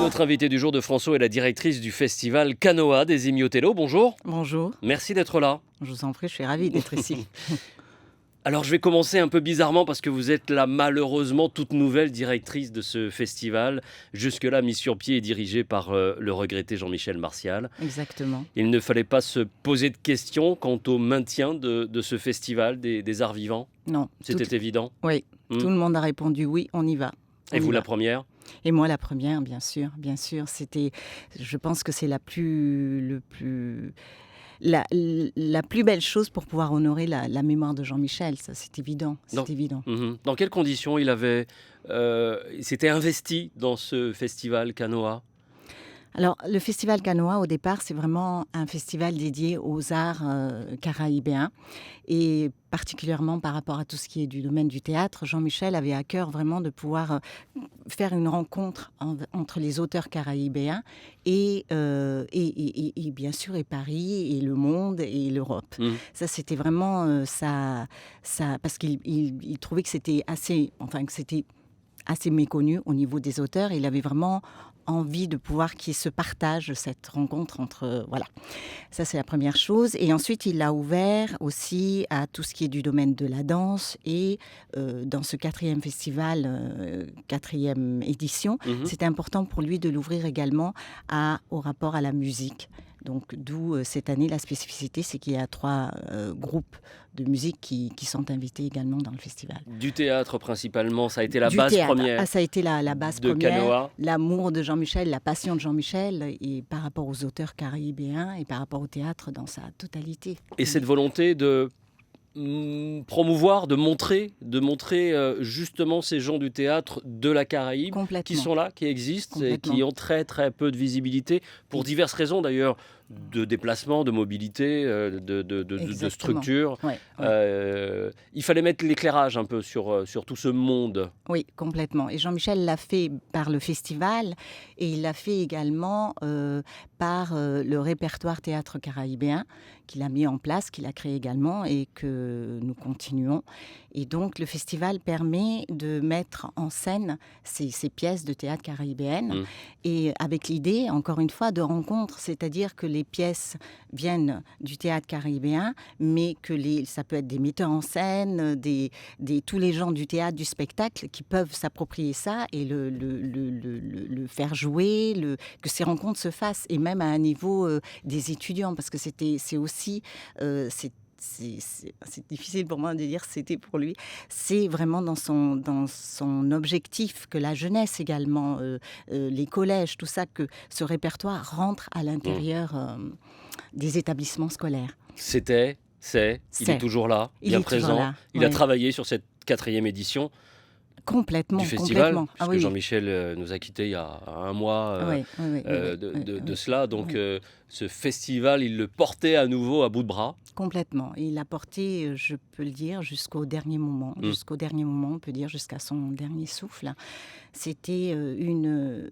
notre invitée du jour de François est la directrice du festival Canoa des Imiotello. Bonjour. Bonjour, Merci d'être là. je vous en prie, je suis ravie d'être ici. Alors je vais commencer un peu bizarrement parce que vous êtes la malheureusement toute nouvelle directrice de ce festival, jusque-là mis sur pied et dirigé par le regretté Jean-Michel Martial. Exactement. Il ne fallait pas se poser de questions quant au maintien de ce festival des arts vivants. Non, C'était évident. oui, Hmm. tout le monde a répondu oui, on y va. Et On y vous va. la première? Et moi la première, bien sûr, bien sûr. Je pense que c'est la plus belle chose pour pouvoir honorer la mémoire de Jean-Michel. Ça, c'est évident, Non. c'est évident. Mhm. Dans quelles conditions il s'était investi dans ce festival Canoa? Alors, le Festival Canoa, au départ, c'est vraiment un festival dédié aux arts caraïbéens. Et particulièrement par rapport à tout ce qui est du domaine du théâtre, Jean-Michel avait à cœur vraiment de pouvoir faire une rencontre entre les auteurs caraïbéens et bien sûr, et Paris, et le monde, et l'Europe. Mhm. Ça, c'était vraiment ça, parce qu'il trouvait que c'était assez méconnu au niveau des auteurs. Il avait vraiment envie de pouvoir qu'il se partage cette rencontre entre... voilà, ça c'est la première chose. Et ensuite, il l'a ouvert aussi à tout ce qui est du domaine de la danse. Et dans ce 4e festival, 4e édition, Mhm. c'était important pour lui de l'ouvrir également au rapport à la musique. Donc, d'où cette année, la spécificité, c'est qu'il y a 3 groupes de musique qui sont invités également dans le festival. Du théâtre principalement, ça a été la Du base théâtre. première Ça a été la base de première, Canoa. l'amour de Jean-Michel, la passion de Jean-Michel, et par rapport aux auteurs caraïbéens et par rapport au théâtre dans sa totalité. Et cette volonté de promouvoir, de montrer justement ces gens du théâtre de la Caraïbe qui Complètement. sont là, qui existent et Complètement. qui ont très très peu de visibilité pour diverses raisons d'ailleurs, de déplacement, de mobilité, de Exactement. structure. Ouais, ouais. Il fallait mettre l'éclairage un peu sur tout ce monde. Oui, complètement. Et Jean-Michel l'a fait par le festival et il l'a fait également par le répertoire théâtre caraïbéen qu'il a mis en place, qu'il a créé également et que nous continuons. Et donc le festival permet de mettre en scène ces pièces de théâtre caraïbéennes et avec l'idée, encore une fois, de rencontre, c'est-à-dire que les pièces viennent du théâtre caribéen, mais que ça peut être des metteurs en scène, tous les gens du théâtre, du spectacle qui peuvent s'approprier ça et le faire jouer, que ces rencontres se fassent, et même à un niveau des étudiants, parce que c'est aussi... c'est difficile pour moi de dire c'était pour lui. C'est vraiment dans son objectif que la jeunesse également, les collèges, tout ça, que ce répertoire rentre à l'intérieur des établissements scolaires. Il est toujours là, Il bien est toujours présent. là, Il a oui. travaillé sur cette 4e édition Complètement, du festival, complètement. puisque Jean-Michel nous a quittés il y a un mois Oui, de cela. Donc oui. ce festival, il le portait à nouveau à bout de bras. Complètement. Il l'a porté, je peux le dire, jusqu'au dernier moment. Jusqu'au dernier moment, on peut dire jusqu'à son dernier souffle. C'était une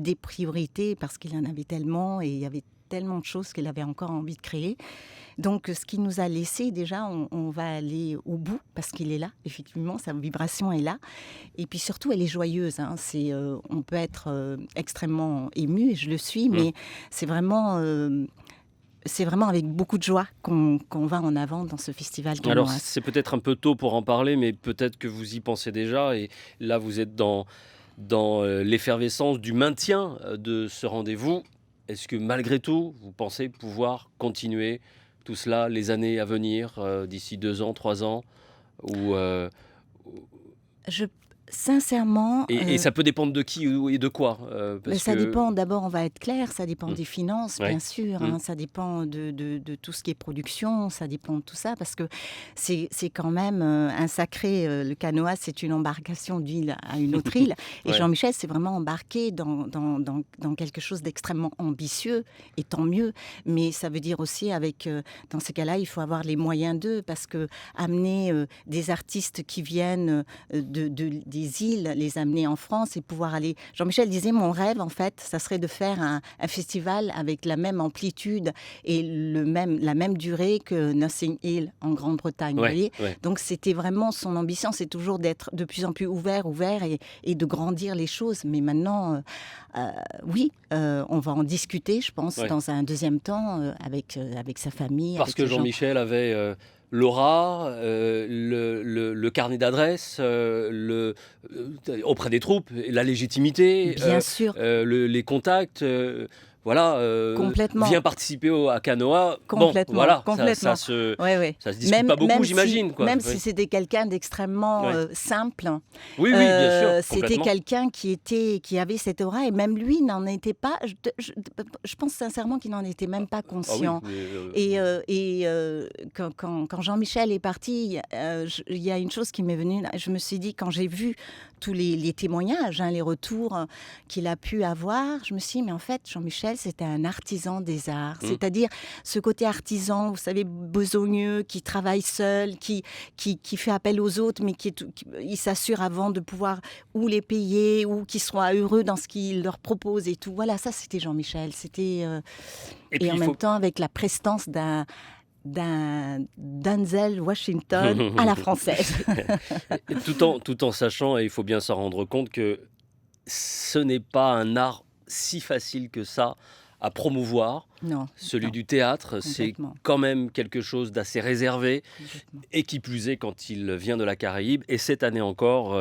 des priorités parce qu'il en avait tellement et il y avait tellement de choses qu'il avait encore envie de créer. Donc, ce qui nous a laissé, déjà, on va aller au bout parce qu'il est là, effectivement, sa vibration est là. Et puis surtout, elle est joyeuse. Hein. On peut être extrêmement ému, et je le suis, mais c'est vraiment avec beaucoup de joie qu'on va en avant dans ce festival Canoa. Alors, c'est peut-être un peu tôt pour en parler, mais peut-être que vous y pensez déjà. Et là, vous êtes dans l'effervescence du maintien de ce rendez-vous. Est-ce que malgré tout, vous pensez pouvoir continuer tout cela les années à venir, d'ici 2 ans, 3 ans Sincèrement... Et ça peut dépendre de qui et de quoi ça dépend, d'abord, on va être clair, ça dépend des finances, Ouais. bien sûr, hein, ça dépend de tout ce qui est production, ça dépend de tout ça, parce que c'est quand même un sacré... le Canoa, c'est une embarcation d'île à une autre île, et Ouais. Jean-Michel s'est vraiment embarqué dans quelque chose d'extrêmement ambitieux, et tant mieux, mais ça veut dire aussi, dans ces cas-là, il faut avoir les moyens d'eux, parce que amener des artistes qui viennent des des îles, les amener en France et pouvoir aller. Jean-Michel disait, mon rêve, en fait, ça serait de faire un festival avec la même amplitude et la même durée que Nothing Hill en Grande-Bretagne. Vous Ouais, voyez, ouais. donc c'était vraiment son ambition, c'est toujours d'être de plus en plus ouvert et de grandir les choses. Mais maintenant, oui, on va en discuter, je pense, Ouais. dans un deuxième temps avec sa famille, Parce avec que les gens. Jean-Michel avait l'aura, le carnet d'adresses, auprès des troupes, la légitimité, Bien sûr, les contacts. Voilà, complètement. viens participer à Canoa. Bon, Complètement, voilà, complètement. Oui, oui. ça se discute pas beaucoup, j'imagine, quoi. Même si Oui, c'était quelqu'un d'extrêmement ouais. simple, Oui, oui, bien sûr, c'était complètement. quelqu'un qui avait cette aura et même lui n'en était pas. Je pense sincèrement qu'il n'en était même pas Ah oui, conscient. mais, Quand Jean-Michel est parti, il y a une chose qui m'est venue. Je me suis dit, quand j'ai vu tous les témoignages, les retours qu'il a pu avoir, je me suis dit, mais en fait, Jean-Michel, c'était un artisan des arts. hmm. C'est-à-dire ce côté artisan, vous savez, besogneux, qui travaille seul, qui fait appel aux autres, mais il s'assure avant de pouvoir ou les payer, ou qu'ils soient heureux dans ce qu'il leur propose et tout. Voilà, ça, c'était Jean-Michel. Et puis Et en il même faut. temps, avec la prestance d'un Denzel Washington à la française. Tout en sachant, et il faut bien s'en rendre compte, que ce n'est pas un art si facile que ça à promouvoir. Non, Celui non, du théâtre, c'est complètement, quand même quelque chose d'assez réservé, complètement. et qui plus est quand il vient de la Caraïbe. Et cette année encore,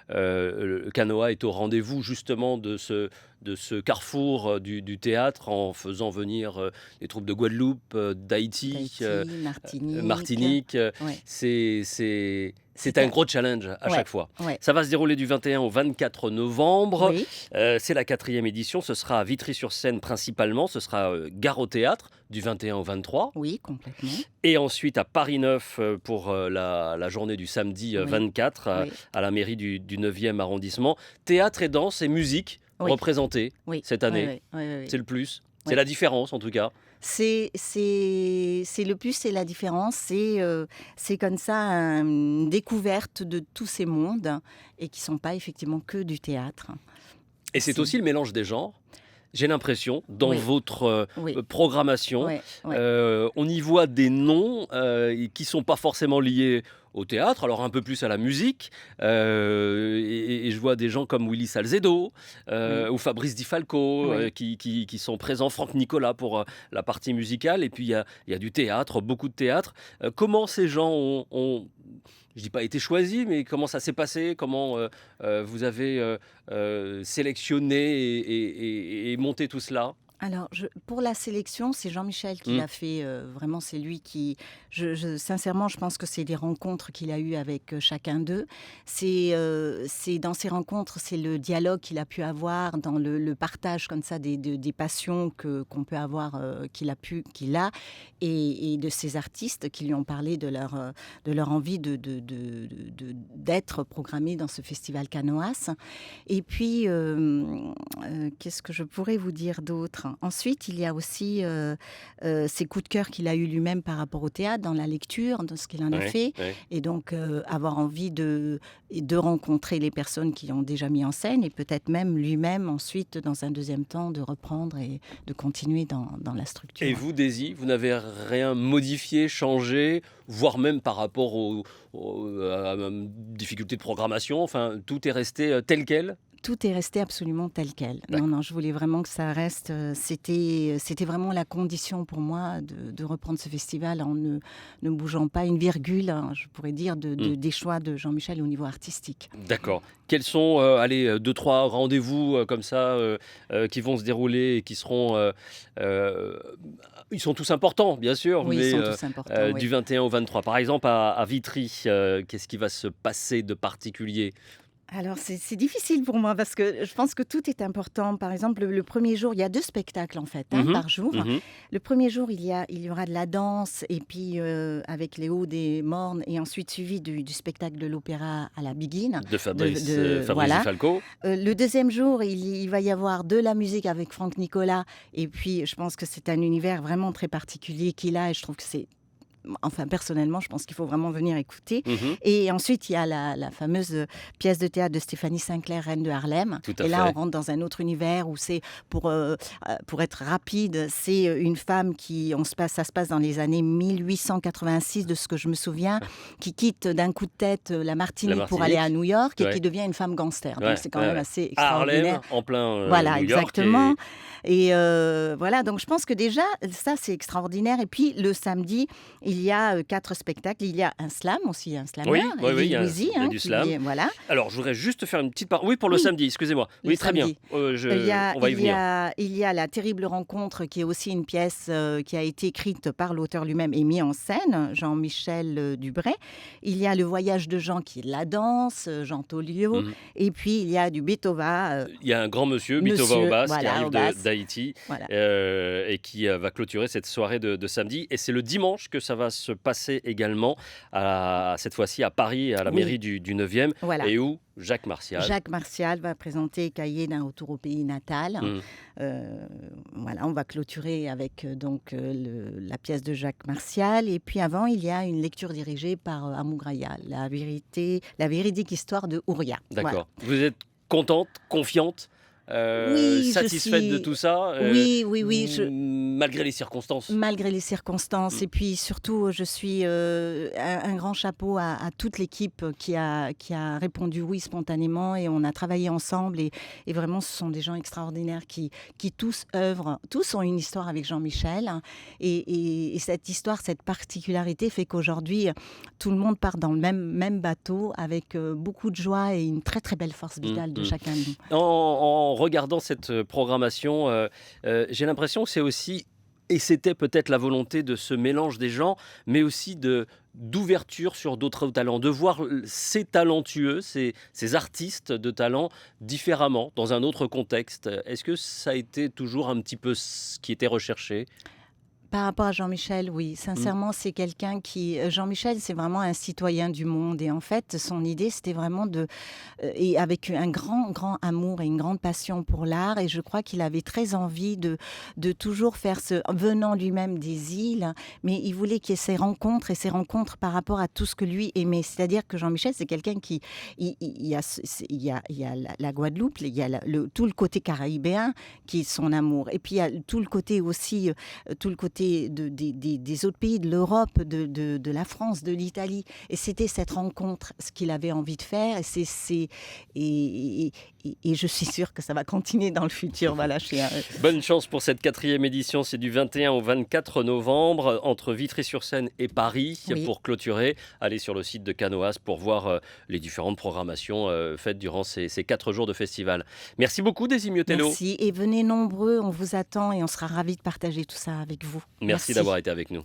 le Canoa est au rendez-vous justement de ce carrefour du théâtre, en faisant venir des troupes de Guadeloupe, d'Haïti, Tahiti, Martinique. Martinique. Ouais. C'est un gros challenge à Ouais, chaque fois. ouais. Ça va se dérouler du 21 au 24 novembre. Oui, C'est la 4e édition. Ce sera à Vitry-sur-Seine principalement. Ce sera Gare au Théâtre du 21 au 23. oui, complètement. Et ensuite à Paris 9 pour la journée du samedi Oui, 24 oui, à la mairie du 9e arrondissement. Théâtre et danse et musique oui, représentés oui. cette Oui, année. oui, oui, oui. C'est le plus. C'est Oui. la différence en tout cas. C'est le plus, c'est la différence. C'est comme ça une découverte de tous ces mondes et qui ne sont pas effectivement que du théâtre. Et c'est C'est- aussi le mélange des genres. J'ai l'impression, dans Oui, votre oui, programmation, oui, oui, on y voit des noms qui sont pas forcément liés au théâtre, alors un peu plus à la musique. Et je vois des gens comme Willy Salcedo oui, ou Fabrice Di Falco oui. qui sont présents, Franck Nicolas pour la partie musicale. Et puis il y a du théâtre, beaucoup de théâtre. Comment ces gens je dis pas été choisis, mais comment ça s'est passé? Comment vous avez sélectionné et monté tout cela? Alors, pour la sélection, c'est Jean-Michel qui Hmm. l'a fait. Vraiment, c'est lui qui. Sincèrement, je pense que c'est des rencontres qu'il a eues avec chacun d'eux. C'est dans ces rencontres, c'est le dialogue qu'il a pu avoir, dans le partage comme ça des passions qu'on peut avoir, qu'il a, et de ces artistes qui lui ont parlé de leur envie d'être programmés dans ce festival Canoas. Et puis, qu'est-ce que je pourrais vous dire d'autre? Ensuite, il y a aussi ses coups de cœur qu'il a eu lui-même par rapport au théâtre, dans la lecture, dans ce qu'il en a Ouais, fait. ouais. Et donc, avoir envie de rencontrer les personnes qui ont déjà mis en scène et peut-être même lui-même, ensuite, dans un deuxième temps, de reprendre et de continuer dans la Et structure. vous, Daisy, vous n'avez rien modifié, changé, voire même par rapport à difficultés de programmation, enfin, tout est resté tel quel? Tout est resté absolument tel quel. Non, D'accord. non, je voulais vraiment que ça reste. C'était vraiment la condition pour moi de reprendre ce festival en ne bougeant pas une virgule, je pourrais dire, Hmm. des choix de Jean-Michel au niveau artistique. D'accord. Quels sont, allez, 2-3 rendez-vous comme ça qui vont se dérouler et qui seront... ils sont tous importants, bien sûr, Oui, ils mais sont tous importants, du oui. 21 au 23. Par exemple, à Vitry, qu'est-ce qui va se passer de particulier? Alors, c'est difficile pour moi parce que je pense que tout est important. Par exemple, le premier jour, il y a 2 spectacles en fait, Mhm, par jour. mhm. Le premier jour, il y aura de la danse et puis avec les hauts des mornes et ensuite suivi du spectacle de l'opéra à la Biguine. De Fabrice, Fabrice Di Voilà. Falco. Le deuxième jour, il va y avoir de la musique avec Franck Nicolas. Et puis, je pense que c'est un univers vraiment très particulier qu'il a. Et je trouve que c'est enfin personnellement, je pense qu'il faut vraiment venir écouter. Mhm. Et ensuite, il y a la fameuse pièce de théâtre de Stéphanie Sinclair, Reine de Harlem. Tout à Et là, fait. on rentre dans un autre univers où c'est, pour être rapide, c'est une femme ça se passe dans les années 1886, de ce que je me souviens, qui quitte d'un coup de tête la La Martinique pour aller à Martinique. New York et Ouais. qui devient une femme gangster. Donc Ouais, c'est quand ouais, même ouais. assez À Harlem, extraordinaire. en plein Voilà, New York. exactement. Et voilà, donc je pense que déjà, ça, c'est extraordinaire. Et puis, le samedi, il y a 4 spectacles. Il y a un slam aussi, un slammer, Oui, oui, oui, Lil Weezy, il y a du slam. voilà. Alors, je voudrais juste faire une petite part. Oui, pour le Oui, samedi, excusez-moi. le Oui, très bien. samedi. On va y venir. Il y a La Terrible Rencontre, qui est aussi une pièce qui a été écrite par l'auteur lui-même et mise en scène, Jean-Michel Dubray. Il y a Le Voyage de Jean, qui est de la danse, Jean Toliot. Mhm. Et puis, il y a du Beethoven, Il y a un grand monsieur, Bitova Obas, qui voilà, arrive au basse. d'Haïti Voilà. et qui va clôturer cette soirée de samedi. Et c'est le dimanche que ça va se passer également, cette fois-ci à Paris, à la Oui. mairie du 9e, Voilà. et où Jacques Martial. Jacques Martial va présenter Cahiers d'un retour au pays natal. Mhm. Voilà, on va clôturer avec la pièce de Jacques Martial. Et puis avant, il y a une lecture dirigée par Amougraya, la véridique histoire de Ouria. D'accord. Vous êtes contente, confiante, Oui, je satisfaite de suis. tout ça, Oui, malgré les circonstances. malgré les circonstances. Mm. Et puis surtout, je suis un grand chapeau à toute l'équipe qui a répondu oui spontanément, et on a travaillé ensemble. Et vraiment, ce sont des gens extraordinaires qui tous œuvrent, tous ont une histoire avec Jean-Michel. Et cette histoire, cette particularité fait qu'aujourd'hui, tout le monde part dans le même bateau avec beaucoup de joie et une très très belle force vitale de Mm. chacun de nous. En regardant cette programmation, j'ai l'impression que c'est aussi, et c'était peut-être la volonté de ce mélange des gens, mais aussi d'ouverture sur d'autres talents, de voir ces talentueux, ces artistes de talent différemment, dans un autre contexte. Est-ce que ça a été toujours un petit peu ce qui était recherché? Par rapport à Jean-Michel, oui. Sincèrement, c'est quelqu'un qui... Jean-Michel, c'est vraiment un citoyen du monde. Et en fait, son idée, c'était vraiment et avec un grand amour et une grande passion pour l'art. Et je crois qu'il avait très envie de toujours faire venant lui-même des îles, mais il voulait qu'il y ait ces rencontres, et ces rencontres par rapport à tout ce que lui aimait. C'est-à-dire que Jean-Michel, c'est quelqu'un qui... Il y a la Guadeloupe, il y a tout le côté caribéen qui est son amour. Et puis, il y a tout le côté aussi... tout le côté des autres pays, de l'Europe, de la France, de l'Italie. Et c'était cette rencontre, ce qu'il avait envie de faire. Et je suis sûre que ça va continuer dans le futur. Voilà, Bonne chance pour cette 4e édition. C'est du 21 au 24 novembre, entre Vitry-sur-Seine et Paris, Oui. pour clôturer. Allez sur le site de Canoas pour voir les différentes programmations faites durant ces 4 jours de festival. Merci beaucoup, Daisy Miotello. Merci. Et venez nombreux, on vous attend et on sera ravis de partager tout ça avec vous. Merci d'avoir été avec nous.